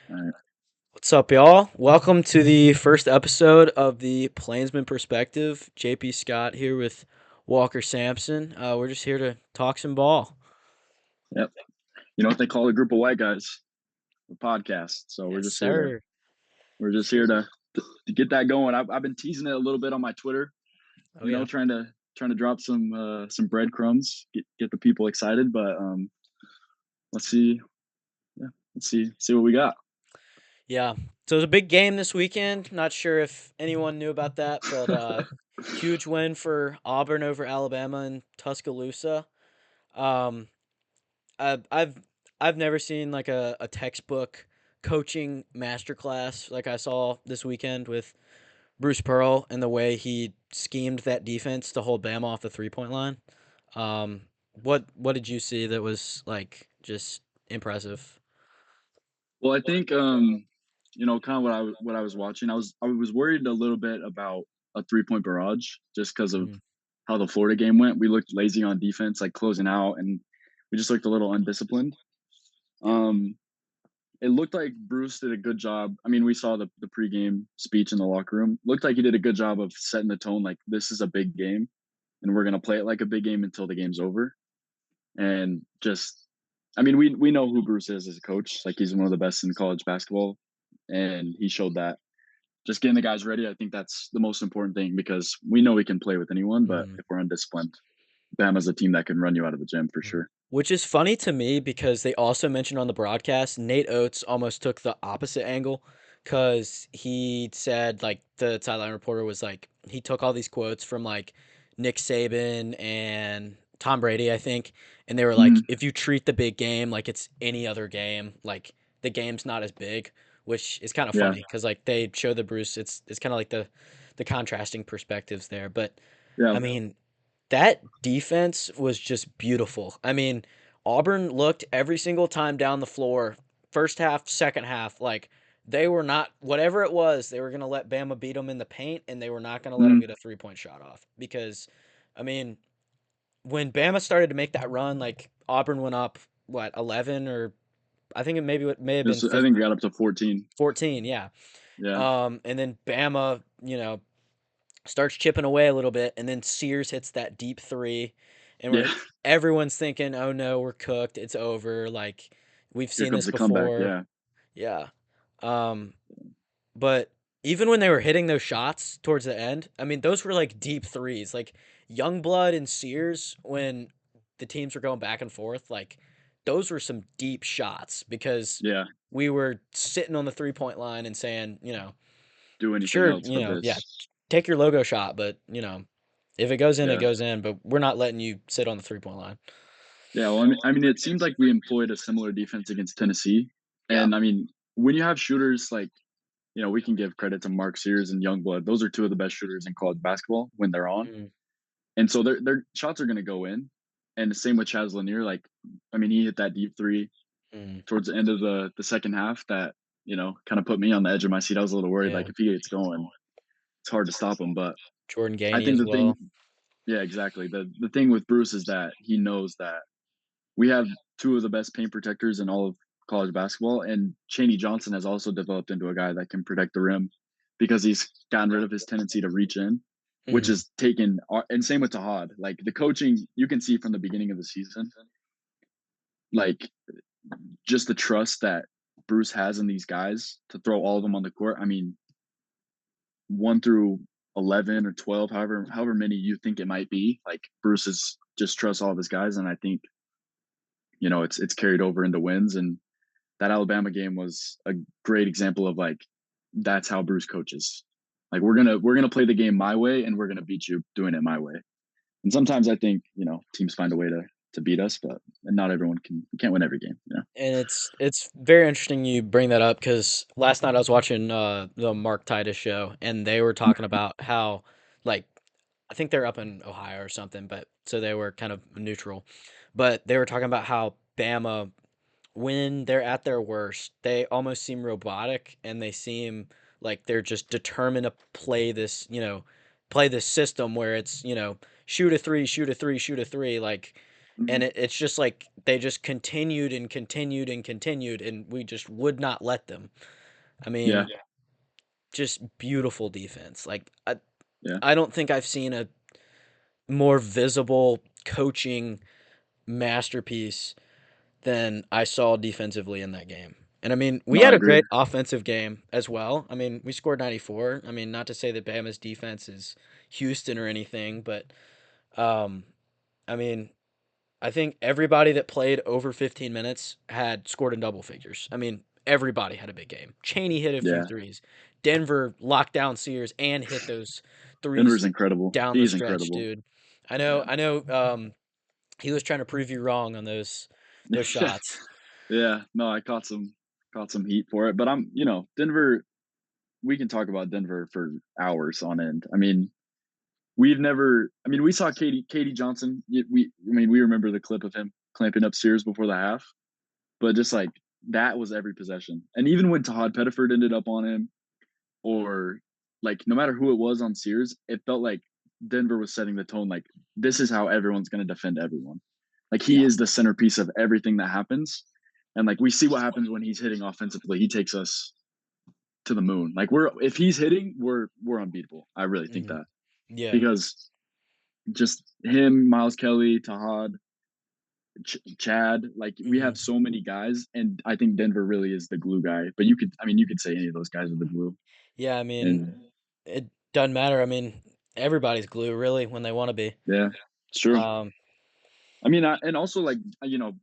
All right. What's up, y'all? Welcome to the first episode of the Plainsman Perspective. JP Scott here with Walker Sampson. We're just here to talk some ball. Yep. You know what they call a group of white guys? A podcast. So we're Yes, just here to sir. we're just here to get that going. I've been teasing it a little bit on my Twitter. Oh yeah. Trying to drop some breadcrumbs, get the people excited. But let's see. Yeah, let's see what we got. Yeah. So it was a big game this weekend. Not sure if anyone knew about that, but huge win for Auburn over Alabama in Tuscaloosa. Um, I've I've never seen like a textbook coaching masterclass like I saw this weekend with Bruce Pearl and the way he schemed that defense to hold Bama off the 3-point line. Um, what did you see that was like just impressive? Well, I think kind of what I was watching. I was worried a little bit about a 3 point barrage just because of Mm, how the Florida game went. We looked lazy on defense, like closing out, and we just looked a little undisciplined. yeah. Um, it looked like Bruce did a good job. I mean, we saw the pregame speech in the locker room. Looked like he did a good job of setting the tone. Like this is a big game, and we're gonna play it like a big game until the game's over. And just, I mean, we know who Bruce is as a coach. Like he's one of the best in college basketball, and he showed that. Just getting the guys ready, I think that's the most important thing because we know we can play with anyone, but Mm, if we're undisciplined, Bama's a team that can run you out of the gym for mm. sure. Which is funny to me because they also mentioned on the broadcast Nate Oates almost took the opposite angle because he said like the sideline reporter was like he took all these quotes from like Nick Saban and Tom Brady, I think, and they were like, Mm, if you treat the big game like it's any other game, like the game's not as big, which is kind of yeah, funny because like they show the Bruce, it's kind of like the contrasting perspectives there, but yeah, I mean that defense was just beautiful. I mean, Auburn looked every single time down the floor, first half, second half, like they were not whatever it was. They were gonna let Bama beat them in the paint, and they were not gonna let them mm, get a 3-point shot off because, I mean, when Bama started to make that run, like Auburn went up what 11 or I think it may have been I 15, think we got up to 14. 14, yeah. Yeah, And then Bama, starts chipping away a little bit, and then Sears hits that deep three, and yeah. everyone's thinking, "Oh no, we're cooked. It's over." Like we've Here seen comes this the comeback. before. Yeah, Yeah. Um, but even when they were hitting those shots towards the end, I mean, those were like deep threes. Like Youngblood and Sears, when the teams were going back and forth, like those were some deep shots because yeah. we were sitting on the 3-point line and saying, Do anything sure, else but yeah, this. take your logo shot, but if it goes in, it Yeah, goes in. But we're not letting you sit on the 3-point line. yeah. Well, I mean, it seemed like we employed a similar defense against Tennessee, Yeah. and I mean, when you have shooters like we can give credit to Mark Sears and Youngblood. Those are two of the best shooters in college basketball when they're on, Mm, and so their shots are going to go in. And the same with Chaz Lanier. Like, I mean, he hit that deep three mm, towards the end of the second half that kind of put me on the edge of my seat. I was a little worried, yeah. like if he gets going, it's hard to stop him. But Jordan I Gainey think as the thing, well. yeah, exactly. The thing with Bruce is that he knows that we have two of the best paint protectors in all of college basketball, and Chaney Johnson has also developed into a guy that can protect the rim because he's gotten rid of his tendency to reach in, which Hmm. is taken. And same with Tahad. Like the coaching, you can see from the beginning of the season, like just the trust that Bruce has in these guys to throw all of them on the court. I mean, 1 through 11 or 12, however many you think it might be. Like Bruce is just trusts all of his guys, and I think it's carried over into wins. And that Alabama game was a great example of like that's how Bruce coaches. Like we're gonna play the game my way, and we're gonna beat you doing it my way. And sometimes I think teams find a way to beat us, but and not everyone can. You can't win every game. And it's very interesting you bring that up because last night I was watching the Mark Titus show, and they were talking about how like I think they're up in Ohio or something, but so they were kind of neutral, but they were talking about how Bama when they're at their worst, they almost seem robotic and they seem like they're just determined to play this system where it's, shoot a three, shoot a three, shoot a three. Like and Mhm. it's just like they just continued and continued and continued, and we just would not let them. I Yeah, mean, just beautiful defense. Like yeah. I don't think I've seen a more visible coaching masterpiece than I saw defensively in that game. And I mean, we No, I had a agree. great offensive game as well. I mean, we scored 94. I mean, not to say that Bama's defense is Houston or anything, but um, I mean, I think everybody that played over 15 minutes had scored in double figures. I mean, everybody had a big game. Cheney hit a few Yeah. threes. Denver locked down Sears and hit those Denver's threes incredible. down the He's stretch, incredible. dude. Yeah. I know. He was trying to prove you wrong on those Yeah. shots. Yeah. No, I caught some heat for it, but Denver, we can talk about Denver for hours on end. I mean, we saw Katie Johnson. We remember the clip of him clamping up Sears before the half, but just like that was every possession. And even when Todd Pettiford ended up on him, or like no matter who it was on Sears, it felt like Denver was setting the tone. Like this is how everyone's going to defend everyone. Like he Yeah. is the centerpiece of everything that happens. And like we see what happens when he's hitting offensively. He takes us to the moon. Like if he's hitting, we're unbeatable. I really think Mhm. that Yeah. because just him, Miles Kelly, Tahad, Chad, like we have Mhm. so many guys, and I think Denver really is the glue guy. But you could say any of those guys are the glue. Yeah, I mean, And it doesn't matter. I mean, everybody's glue really when they wanna be. yeah, it's true. Um, And also like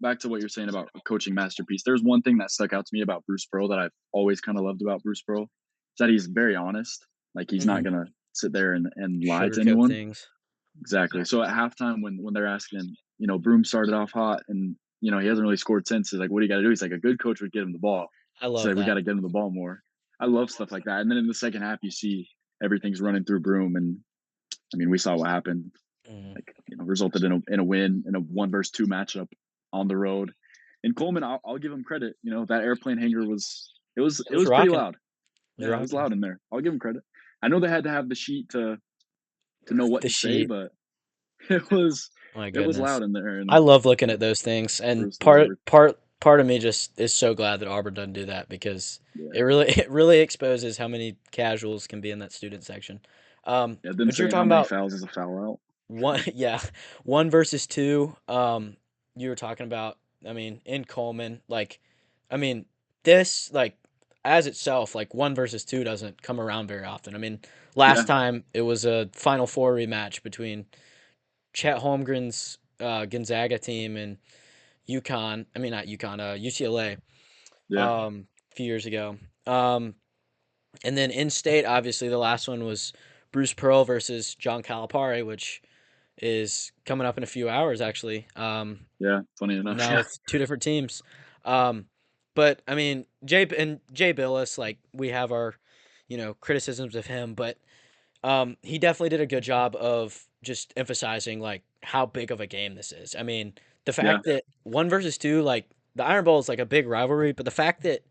back to what you're saying about a coaching masterpiece. There's one thing that stuck out to me about Bruce Pearl that I've always kind of loved about Bruce Pearl is that he's very honest. Like he's not mhm. gonna sit there and lie to Sugarcoat anyone. things. Exactly. So at halftime, when they're asking him, Broom started off hot, and he hasn't really scored since. He's like, "What do you got to do?" He's like, "A good coach would get him the ball." I He's love like, "We got that. to get him the ball more." I love stuff like that. And then in the second half, you see everything's running through Broom, and I mean, we saw what happened. Mhm. Like resulted in a win in a 1 versus 2 matchup on the road. And Coleman, I'll give him credit. That airplane hangar It it was was pretty rocking. It loud. was Yeah, it was rocking. loud in there. I'll give him credit. I know they had to have the sheet to know what The to say, sheet. but it was My it was goodness. loud in there, I and love looking at those things, and Bruce delivered. part of me just is so glad that Auburn doesn't do that because Yeah, it really exposes how many casuals can be in that student section. yeah. Them But you were saying how talking many about fouls is a foul out. one, yeah, 1 versus 2. You were talking about, I mean, in Coleman, like, I mean, this like as itself, like 1 versus 2 doesn't come around very often. I mean, last Yeah, time it was a Final Four rematch between Chet Holmgren's Gonzaga team and UConn. I mean, not UConn, UCLA. yeah, A few years ago. And then in state, obviously, the last one was Bruce Pearl versus John Calipari, which is coming up in a few hours, actually. yeah. Funny enough, Now yeah, with two different teams. Um, but I mean, Jay Billis, like we have our, criticisms of him, but he definitely did a good job of just emphasizing like how big of a game this is. I mean, the yeah. fact that 1 versus 2, like the Iron Bowl is like a big rivalry, but the fact that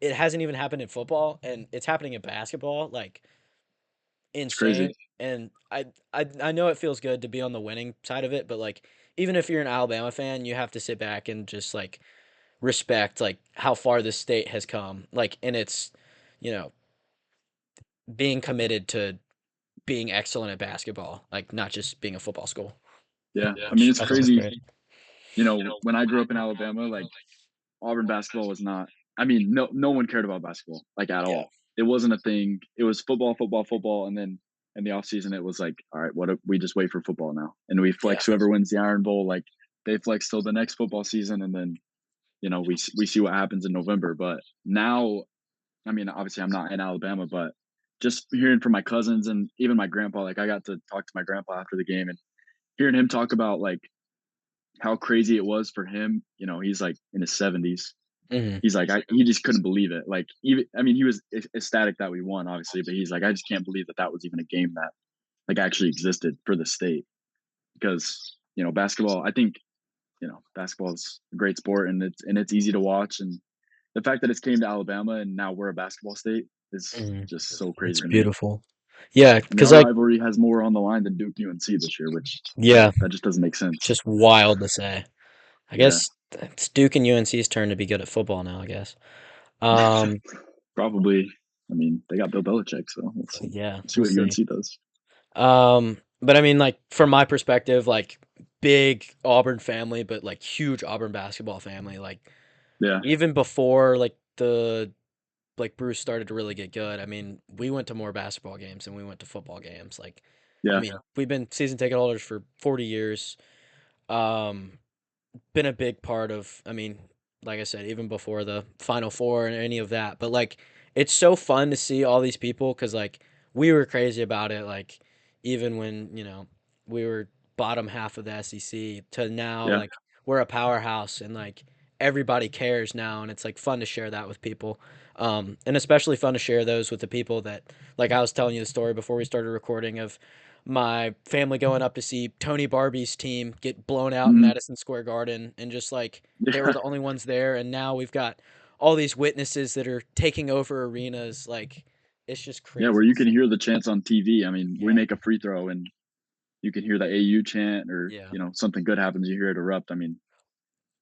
it hasn't even happened in football and it's happening in basketball, like It's insane. crazy. And I know it feels good to be on the winning side of it, but like even if you're an Alabama fan, you have to sit back and just like respect like how far this state has come, like in its, you know, being committed to being excellent at basketball, like not just being a football school, Yeah, I mean which it's I think is crazy. great. When I grew up in Alabama, like Auburn basketball was not. I mean, no one cared about basketball like at Yeah. all. It wasn't a thing. It was football, football, football, and then in the off season it was like, all right, what if we just wait for football now, and we Yeah. flex whoever wins the Iron Bowl. Like they flex till the next football season, and then we see what happens in November. But now, I mean, obviously I'm not in Alabama, but just hearing from my cousins and even my grandpa, like I got to talk to my grandpa after the game and hearing him talk about like how crazy it was for him. He's like in his 70s. Hmm. He's like, he just couldn't believe it. Like, even, I mean, he was ecstatic that we won, obviously, but he's like, I just can't believe that that was even a game that like actually existed for the state because basketball. I think basketball is a great sport and it's easy to watch, and the fact that it's came to Alabama and now we're a basketball state is Hmm. just so crazy It's to me. beautiful. Yeah, I mean, because our like, rivalry has more on the line than Duke UNC this year, which yeah, that just doesn't make sense. just wild to say. I Yeah, guess it's Duke and UNC's turn to be good at football now, I guess. Um, probably. I mean, they got Bill Belichick, so we'll see. yeah, See we'll what see. UNC does. But I mean, like from my perspective, like big Auburn family, but like huge Auburn basketball family. Like Yeah, even before like Bruce started to really get good. I mean, we went to more basketball games than we went to football games. Like, I yeah, mean, we've been season ticket holders for 40 years. Um, been a big part of, I mean, like I said, even before the Final Four and any of that. But like, it's so fun to see all these people because like we were crazy about it. Like, even when we were bottom half of the SEC to now, yeah, like we're a powerhouse and like everybody cares now, and it's like fun to share that with people. And especially fun to share those with the people that, like I was telling you the story before we started recording of my family going up to see Tony Barbie's team get blown out in hmm Madison Square Garden, and just like they were yeah, the only ones there, and now we've got all these witnesses that are taking over arenas. Like it's just yeah. Where crazy to you can see. hear the chants on TV. I mean, we Yeah, make a free throw and you can hear the AU chant, or yeah. something good happens, you hear it erupt. I mean,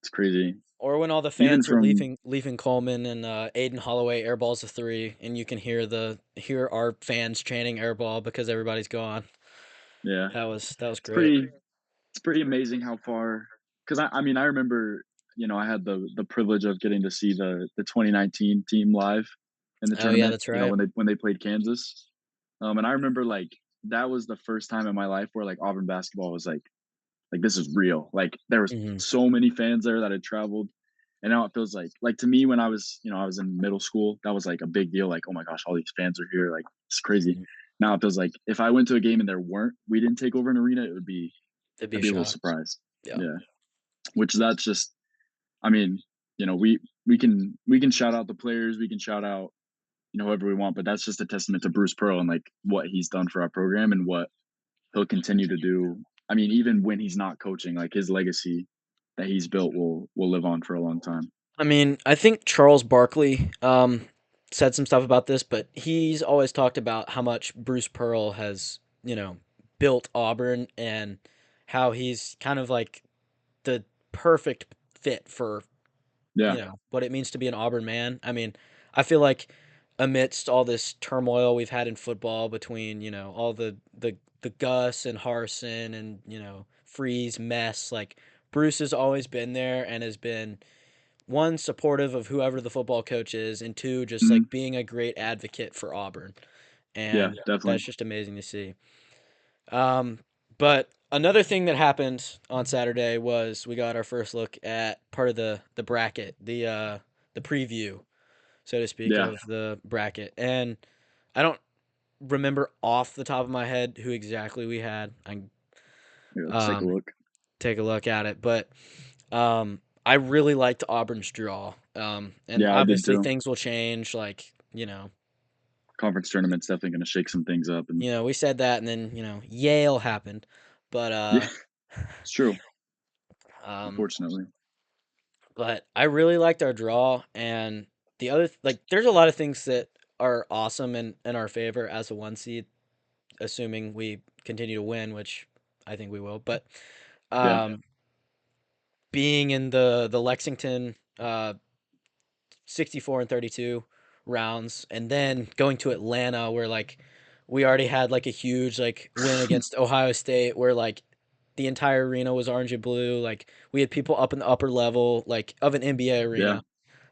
it's crazy. Or when all the Even fans are from leaving Coleman and Aiden Holloway airballs a three, and you can hear our fans chanting airball because everybody's gone. yeah, That was it's great. pretty amazing how far. Because I mean, I remember I had the privilege of getting to see the 2019 team live in the Oh yeah, tournament. that's right. When they played Kansas, and I remember like that was the first time in my life where like Auburn basketball was like this is real. Like there was Hmm. so many fans there that had traveled, and now it feels like to me when I was I was in middle school, that was like a big deal. Like, oh my gosh, all these fans are here. Like it's crazy. Hmm. Now it feels like if I went to a game and we didn't take over an arena, It'd be a I'd be a little shock. surprised. Yeah. Yeah, which that's just I mean we can shout out the players, we can shout out whoever we want, but that's just a testament to Bruce Pearl and like what he's done for our program and what he'll continue to do. I mean, even when he's not coaching, like his legacy that he's built will live on for a long time. I mean, I think Charles Barkley said some stuff about this, but he's always talked about how much Bruce Pearl has, built Auburn and how he's kind of like the perfect fit for, Yeah, what it means to be an Auburn man. I mean, I feel like amidst all this turmoil we've had in football between, all the Gus and Harson and, Freeze mess, like Bruce has always been there and has been one, supportive of whoever the football coach is, and two, just hmm like being a great advocate for Auburn. yeah, And definitely. that's just amazing to see. Um, but another thing that happened on Saturday was we got our first look at part of the bracket, the preview, so to speak, Yeah, of the bracket. And I don't remember off the top of my head who exactly we had. I can yeah, let's take a um, look. take a look at it, but I really liked Auburn's draw. And Yeah, I did obviously too. things will change. Like Conference tournament's definitely going to shake some things up, and we said that, and then Yale happened, but yeah, it's true. um, Unfortunately, but I really liked our draw, and the other like there's a lot of things that are awesome and in our favor as a one seed, assuming we continue to win, which I think we will. But yeah, um, being in the Lexington 64 and 32 rounds, and then going to Atlanta where like we already had like a huge like win against Ohio State where like the entire arena was orange and blue. Like we had people up in the upper level like of an NBA yeah, arena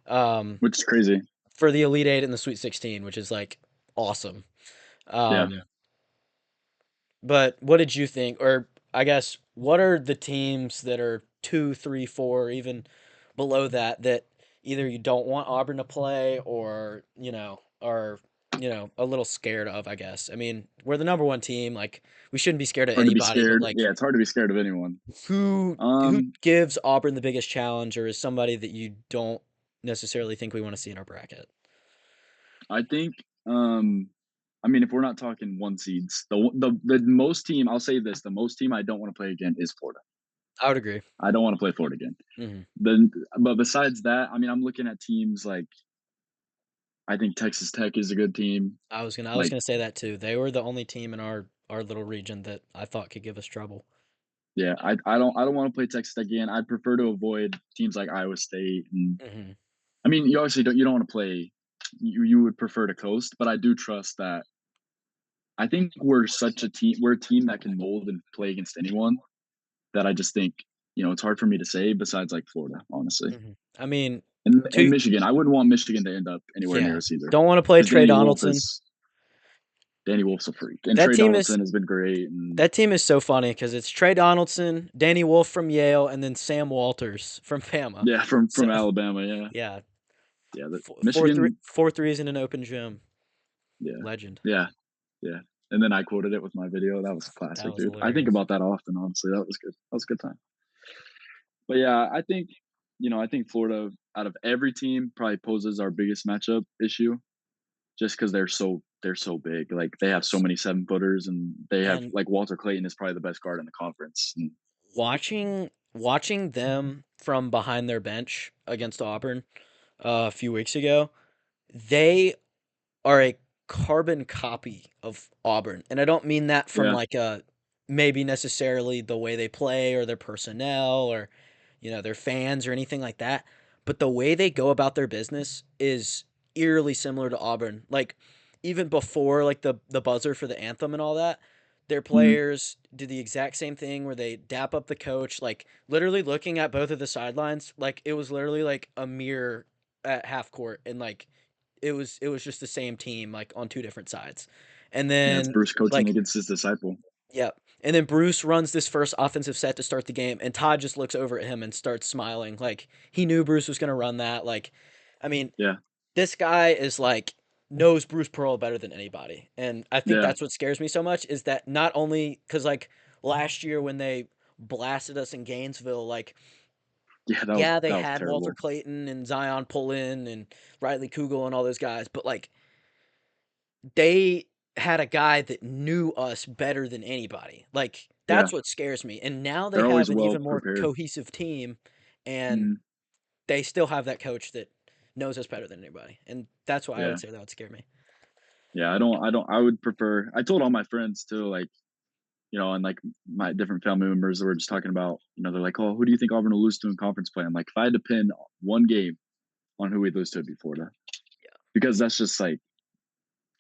um which is crazy. for the Elite 8 and the Sweet 16, which is like awesome. Yeah, Um but what did you think, or I guess what are the teams that are 2, 3, 4, even below that that either you don't want Auburn to play or are a little scared of? I guess. I mean, we're the number one team. Like we shouldn't be scared of hard to be anybody, but scared. like Yeah, it's hard to be scared of anyone. who Um, gives Auburn the biggest challenge, or is somebody that you don't necessarily think we want to see in our bracket? I think. I mean, if we're not talking one seeds, the most team I'll say this: the most team I don't want to play again is Florida. I would agree. I don't want to play Florida again. Hmm. Then, but besides that, I mean, I'm looking at teams like I think Texas Tech is a good team. I was Like, gonna say that too. They were the only team in our little region that I thought could give us trouble. yeah, I don't want to play Texas Tech again. I'd prefer to avoid teams like Iowa State. And Hmm. I mean, you obviously don't want to play. You would prefer to coast, but I do trust that. I think we're such a team. We're a team that can mold and play against anyone. That I just think it's hard for me to say. Besides, like Florida, honestly, Hmm. I mean, and to Michigan. I wouldn't want Michigan to end up anywhere near yeah, us either, don't want to play because Trey Donaldson. Danny Wolf's a freak, and That Trey team is Donaldson has been great. And that team is so funny because it's Trey Donaldson, Danny Wolf from Yale, and then Sam Walters from Bama. yeah, from So Alabama, yeah, yeah, yeah. The four three Michigan, four threes in an open gym. yeah, Legend. yeah, yeah. And then I quoted it with my video. That was That classic, was dude. I think hilarious. about that often. Honestly, that was good. That was a good time. But yeah, I think Florida out of every team probably poses our biggest matchup issue, just because they're so big. Like they have so Yes. many 7 footers, and they have And like Walter Clayton is probably the best guard in the conference. And watching them from behind their bench against Auburn a few weeks ago, they are a carbon copy of Auburn. And I don't mean that from yeah, like a maybe necessarily the way they play or their personnel or their fans or anything like that, but the way they go about their business is eerily similar to Auburn. Like even before like the buzzer for the anthem and all that, their mhm, players do the exact same thing where they dap up the coach, like literally looking at both of the sidelines, like it was literally like a mirror at half court and like it was just the same team like on two different sides. And yeah. It's then Bruce coaching like against his disciple. yeah. And then Bruce runs this first offensive set to start the game and Todd just looks over at him and starts smiling like he knew Bruce was going to run that. Like I mean, Yeah, this guy is like knows Bruce Pearl better than anybody. And I think yeah, that's what scares me so much is that not only cuz like last year when they blasted us in Gainesville, like yeah. yeah, they That was had Walter terrible. Clayton and Zion Pullen and Riley Kugel and all those guys, but like they had a guy that knew us better than anybody. Like Yeah, that's what scares me. And now they they're have always an well even more prepared. cohesive team and Mhm, they still have that coach that knows us better than anybody. And that's why I would yeah, say that would scare me. yeah. I don't. I would prefer. I told all my friends too, like and like my different family members were just talking about, they're like, oh, who do you think Auburn will lose to in conference play? I'm like, if I had to pin one game on who we'd lose to, it'd be Florida, because that's just like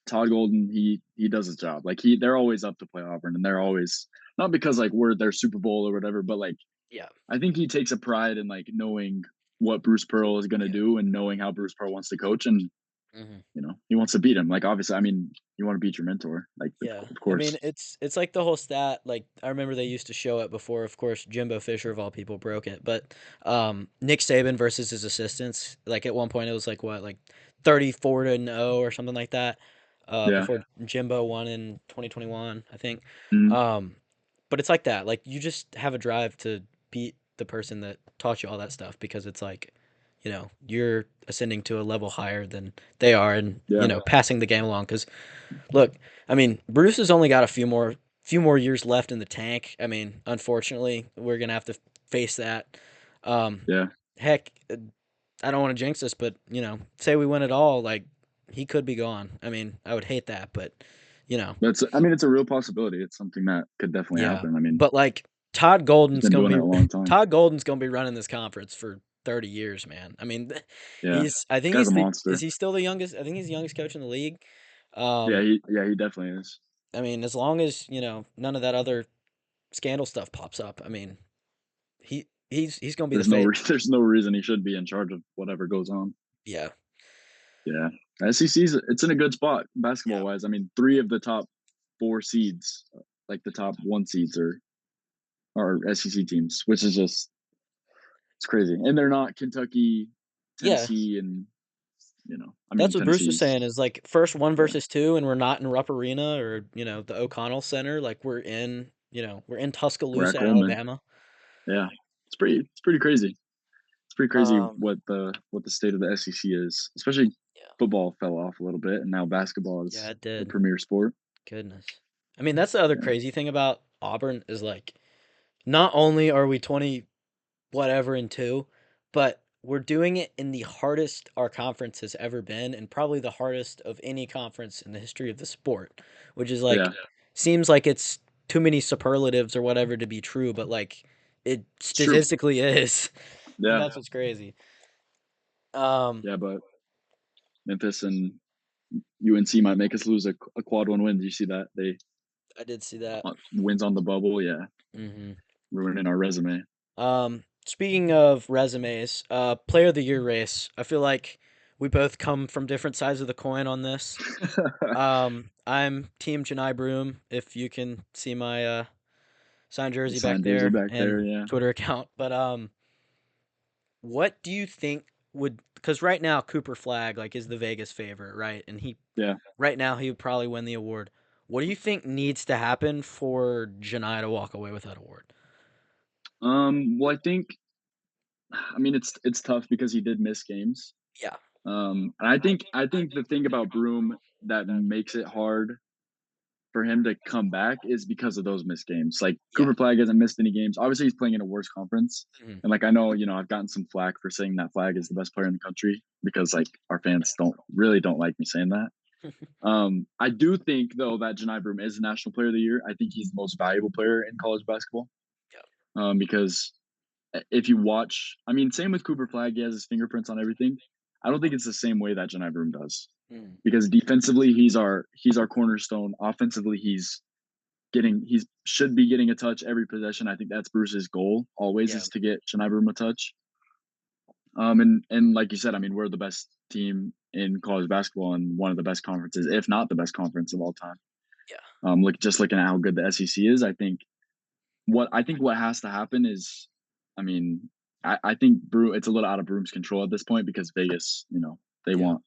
Todd Golden. He does his job. Like they're always up to play Auburn, and they're always not because like we're their Super Bowl or whatever, but like Yeah. I think he takes a pride in like knowing what Bruce Pearl is going to Yeah. do and knowing how Bruce Pearl wants to coach, and Hmm. he wants to beat him. Like obviously, I mean, you want to beat your mentor, like Yeah. of I course. mean, it's like the whole stat. Like I remember they used to show it before. Of course, Jimbo Fisher of all people broke it. But Nick Saban versus his assistants. Like at one point, it was like what, like 34-0 or something like that. Yeah. Before Jimbo won in 2021, I think. Mhm. Um, but it's like that. Like you just have a drive to beat the person that taught you all that stuff because it's like, you're ascending to a level higher than they are, and Yeah. passing the game along because look, I mean, Bruce has only got a few more years left in the tank. I mean, unfortunately, we're gonna have to face that. Um, Yeah. heck, I don't want to jinx this, but say we win it all, like he could be gone. I mean, I would hate that, but you know, I mean, it's a real possibility. It's something that could definitely yeah. happen. I mean, But like Todd he's Golden's been gonna doing be it a long time. Todd Golden's gonna be running this conference for 30 years, man. I mean, Yeah. I think Guy's he's a the is monster. he still the youngest? I think he's the youngest coach in the league. Yeah, Um, he definitely is. I mean, as long as, none of that other scandal stuff pops up, I mean, he's going to be the face. There's no reason he should be in charge of whatever goes on. Yeah. Yeah. SEC's it's in a good spot basketball Yeah. wise. I mean, 3 of the top 4 seeds, like the top 1 seeds are SEC teams, which is just it's crazy. And they're not Kentucky, Yeah. Tennessee, and I That's mean what Bruce was Tennessee's saying is like first one yeah, versus two, and we're not in Rupp Arena or, the O'Connell Center. Like we're in we're at Tuscaloosa, Coleman. Alabama. Yeah. It's pretty crazy. It's pretty crazy Um, what the state of the SEC is, especially yeah. football fell off a little bit, and now basketball Yeah, is it the did. premier sport. Goodness. I mean, that's the other Yeah, crazy thing about Auburn is like not only are we 20 whatever and 2, but we're doing it in the hardest our conference has ever been, and probably the hardest of any conference in the history of the sport, which is like Yeah, seems like it's too many superlatives or whatever to be true, but like it it's true. statistically is, and Yeah, that's what's crazy. Um, yeah, but Memphis and UNC might make us lose a quad one win. Do you see that? They I did see that. wins on the bubble. Yeah, Hmm. ruining our resume. Speaking of resumes, player of the year race. I feel like we both come from different sides of the coin on this. I'm Team Janai Broom. If you can see my signed The jersey back signed jersey there back there. and Yeah, Twitter account, but what do you think would? Because right now Cooper Flag like is the Vegas favorite, right? And he yeah. right now he would probably win the award. What do you think needs to happen for Janai to walk away with that award? Well, I think, I mean, it's tough because he did miss games. Yeah. And I think the thing about Broom that makes it hard for him to come back is because of those missed games. Like Yeah. Cooper Flag hasn't missed any games. Obviously, he's playing in a worse conference. Mhm. And like I know, I've gotten some flack for saying that Flag is the best player in the country because like our fans don't like me saying that. I do think though that Janai Broom is the national player of the year. I think he's the most valuable player in college basketball. Yeah. Because if you watch, I mean, same with Cooper Flag, he has his fingerprints on everything. I don't think it's the same way that Janai Broom does Mm. because defensively he's our cornerstone. Offensively, he should be getting a touch every possession. I think that's Bruce's goal always Yeah. is to get Janai Broom a touch. And like you said, I mean, we're the best team in college basketball and one of the best conferences, if not the best conference of all time. Yeah. Looking at how good the SEC is, I think what has to happen is, I mean, I think Brew it's a little out of Broom's control at this point because Vegas, they Yeah. want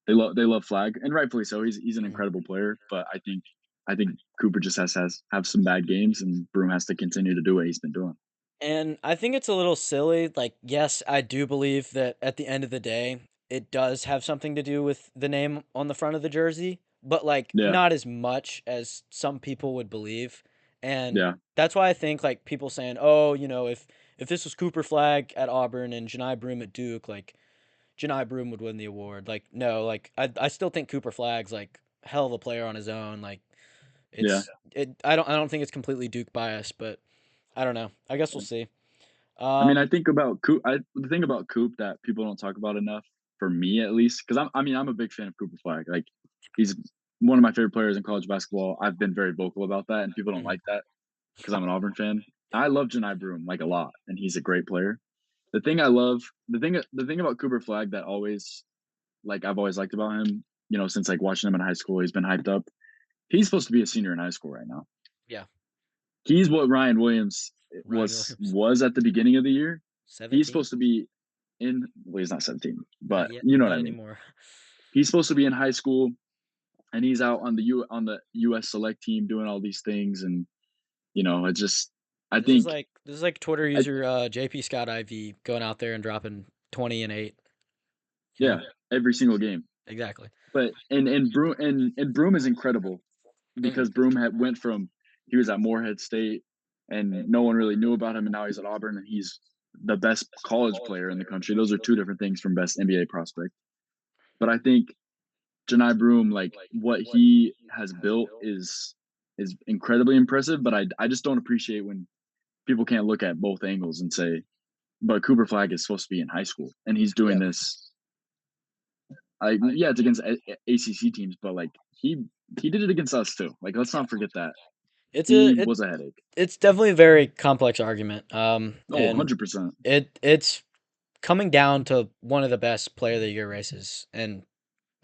they love Flag and rightfully so. He's an Mhm. incredible player, but I think Cooper just has have some bad games and Broom has to continue to do what he's been doing. And I think it's a little silly. Like, yes, I do believe that at the end of the day, it does have something to do with the name on the front of the jersey, but like Yeah, not as much as some people would believe. And yeah, that's why I think like people saying, "Oh, if this was Cooper Flag at Auburn and Janai Broom at Duke, like Janai Broom would win the award." Like, no, like I still think Cooper Flag's like hell of a player on his own. Like, yeah. I don't think it's completely Duke bias, but I don't know. I guess we'll see. I mean, I Um, think about Coop. The thing about Coop that people don't talk about enough, for me at least, because I'm a big fan of Cooper Flag. Like, he's one of my favorite players in college basketball. I've been very vocal about that, and people don't mhm, like that because I'm an Auburn fan. yeah, I love Janai Broom like a lot, and he's a great player. The thing I love, the thing about Cooper Flag that always like I've always liked about him, since like watching him in high school, he's been hyped up. He's supposed to be a senior in high school right now. yeah. He's what Ryan Williams Ryan was Williams, was at the beginning of the year. He's 17. supposed to be in. Well, he's not 17, Not but yet, you know what not I mean. anymore. He's supposed to be in high school, and he's out on the U.S. select team doing all these things, and it just I think This is like Twitter I, user JP Scott IV going out there and dropping 20 and 8. You yeah, know every single game. exactly. But and Broom is incredible Hmm. because Broom went from he was at Morehead State and no one really knew about him, and now he's at Auburn and he's the best college player in the country. Those are two different things from best NBA prospect. But I think Janai Broom, like what he has built, is incredibly impressive. But I just don't appreciate when people can't look at both angles and say, but Cooper Flag is supposed to be in high school and he's doing Yeah, this. Yeah, it's against ACC teams, but like he did it against us too. Like let's yeah. not forget that It's he a it was a headache. it's definitely a very complex argument. Oh, And 100%. it's coming down to one of the best player of the year races and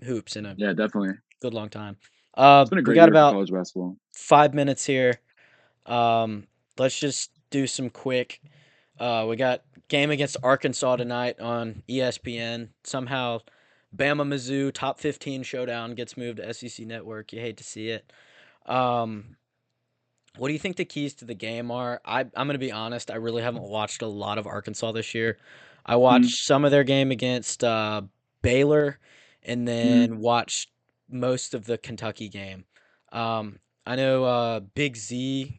hoops in a Yeah, definitely. good long time. It's been a We great got year for about college basketball. 5 minutes here. Let's just do some quick. We got game against Arkansas tonight on ESPN. Somehow, Bama Mizzou top 15 showdown gets moved to SEC Network. You hate to see it. Um, what do you think the keys to the game are? I'm gonna be honest. I really haven't watched a lot of Arkansas this year. I Mm, watched some of their game against Baylor, and mm, then watched most of the Kentucky game. I know Big Z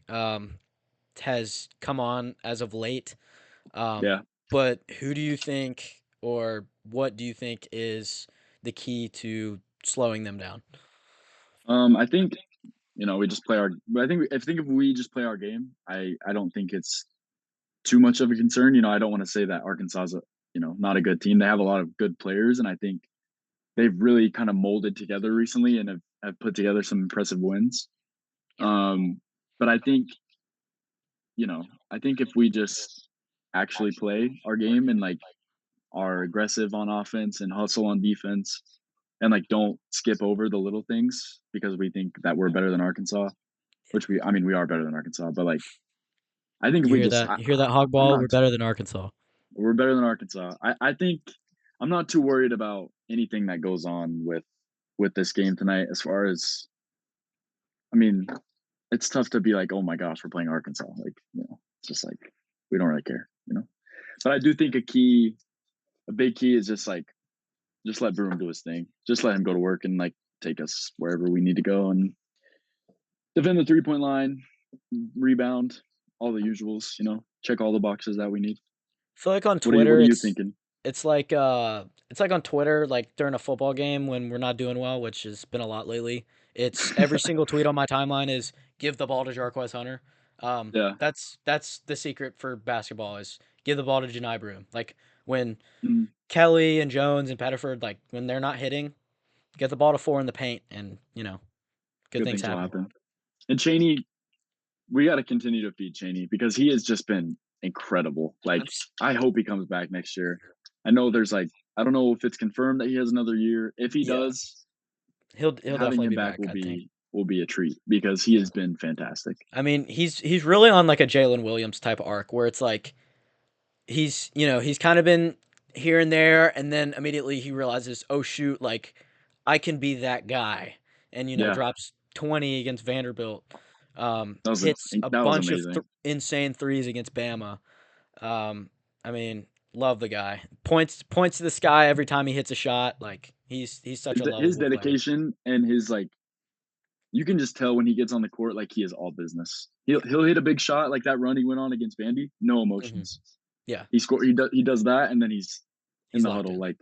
has come on as of late. yeah. But who do you think? or what do you think is the key to slowing them down? I think we just play our. But I think if we just play our game, I don't think it's too much of a concern. I don't want to say that Arkansas is not a good team. They have a lot of good players, and I think they've really kind of molded together recently and have put together some impressive wins. Yeah. But I think if we just actually play our game and like are aggressive on offense and hustle on defense and like don't skip over the little things because we think that we're better than Arkansas, which we are better than Arkansas, but like I think if You we hear just that? You hear that, I'm Hogball? not We're better than Arkansas. we're better than Arkansas. I think I'm not too worried about anything that goes on with this game tonight as far as I mean, it's tough to be like, "Oh my gosh, we're playing Arkansas." Like, it's just like we don't really care. But I do think a big key is just let Broom do his thing. Just let him go to work and like take us wherever we need to go and defend the 3-point line, rebound, all the usuals. Check all the boxes that we need. I feel like on What are you What Twitter, are you thinking? it's like on Twitter, like during a football game when we're not doing well, which has been a lot lately. It's every single tweet on my timeline is give the ball to Jarquez Hunter. Yeah. That's the secret for basketball is give the ball to Janai Broom. Like when Mm, Kelly and Jones and Pettiford, like when they're not hitting, get the ball to four in the paint, and good good things things will happen. happen. And Cheney, we got to continue to feed Cheney because he has just been incredible. Like, I hope he comes back next year. I know there's like, I don't know if it's confirmed that he has another year. If he Yeah, does, he'll having definitely him be back back. will I think. be a treat because he Yeah. has been fantastic. I mean, he's really on like a Jalen Williams type of arc where it's like he's kind of been here and there, and then immediately he realizes, oh shoot, like I can be that guy, and Yeah, drops 20 against Vanderbilt, that was hits a that was bunch of amazing. insane threes against Bama. Um, I mean, love the guy. Points to the sky every time he hits a shot. Like he's such a His lovable player. dedication and his like, you can just tell when he gets on the court, like he is all business. He'll hit a big shot like that run he went on against Vandy, no Hmm. emotions. Yeah, He does that, and then he's in he's the locked huddle. in. Like,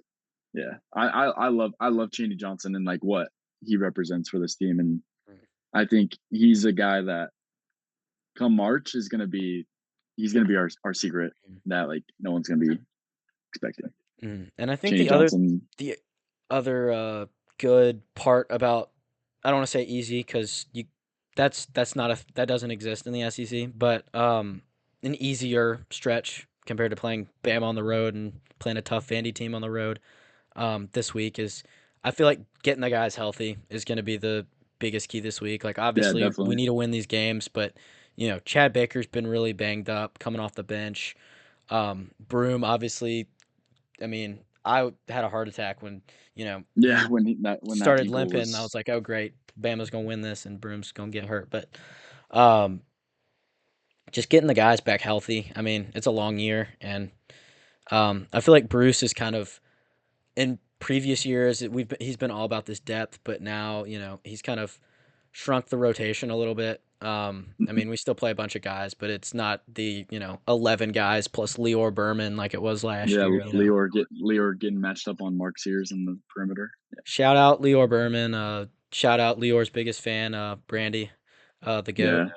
yeah, I love Cheney Johnson and like what he represents for this team, and I think he's a guy that come March is gonna be he's gonna be our secret that like no one's gonna be expecting. And I think Cheney the other Johnson, the other good part about I don't want to say easy because that's not that doesn't exist in the SEC, but an easier stretch compared to playing Bama on the road and playing a tough Vandy team on the road this week is I feel like getting the guys healthy is going to be the biggest key this week. Like yeah, obviously we definitely, need to win these games, but Chad Baker's been really banged up coming off the bench. Broom obviously I mean, I had a heart attack when, yeah. he When that started ankle limping. I was, was like, "Oh, great, Bama's gonna win this, and Broom's gonna get hurt." But, um, just getting the guys back healthy. I mean, it's a long year, and I feel like Bruce is kind of in previous years. He's been all about this depth, but now he's kind of shrunk the rotation a little bit. I mean, we still play a bunch of guys, but it's not the 11 guys plus Leor Berman like it was last yeah, year. Leor getting matched up on Mark Sears in the perimeter. Shout out Leor Berman. Shout out Leor's biggest fan, Brandy, the goat.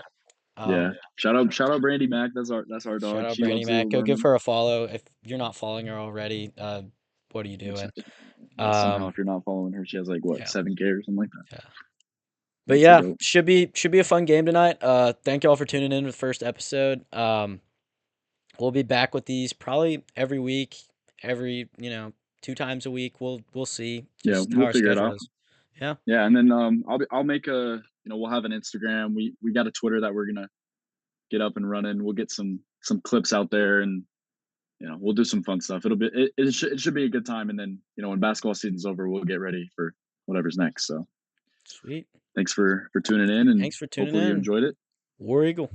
Yeah, yeah. Um, Shout out Brandy Mack. That's our Shout dog. out She Brandy loves Mac. Leo Go give Berman. her a follow if you're not following her already. What are you Which, doing? yeah, somehow Um, if you're not following her, she has like what yeah, 7K or something like that. yeah. But That's a yeah, goat. should be a fun game tonight. Thank y'all for tuning in to the first episode. We'll be back with these probably every week, every 2 times a week. We'll see Yeah, just how we'll our figure it schedule out. is. Yeah, Yeah, and then I'll make we'll have an Instagram. We got a Twitter that we're gonna get up and running. We'll get some clips out there, and we'll do some fun stuff. It should be a good time. And then when basketball season's over, we'll get ready for whatever's next. So sweet. thanks for tuning in, and Thanks for tuning hopefully you in, enjoyed it. War Eagle.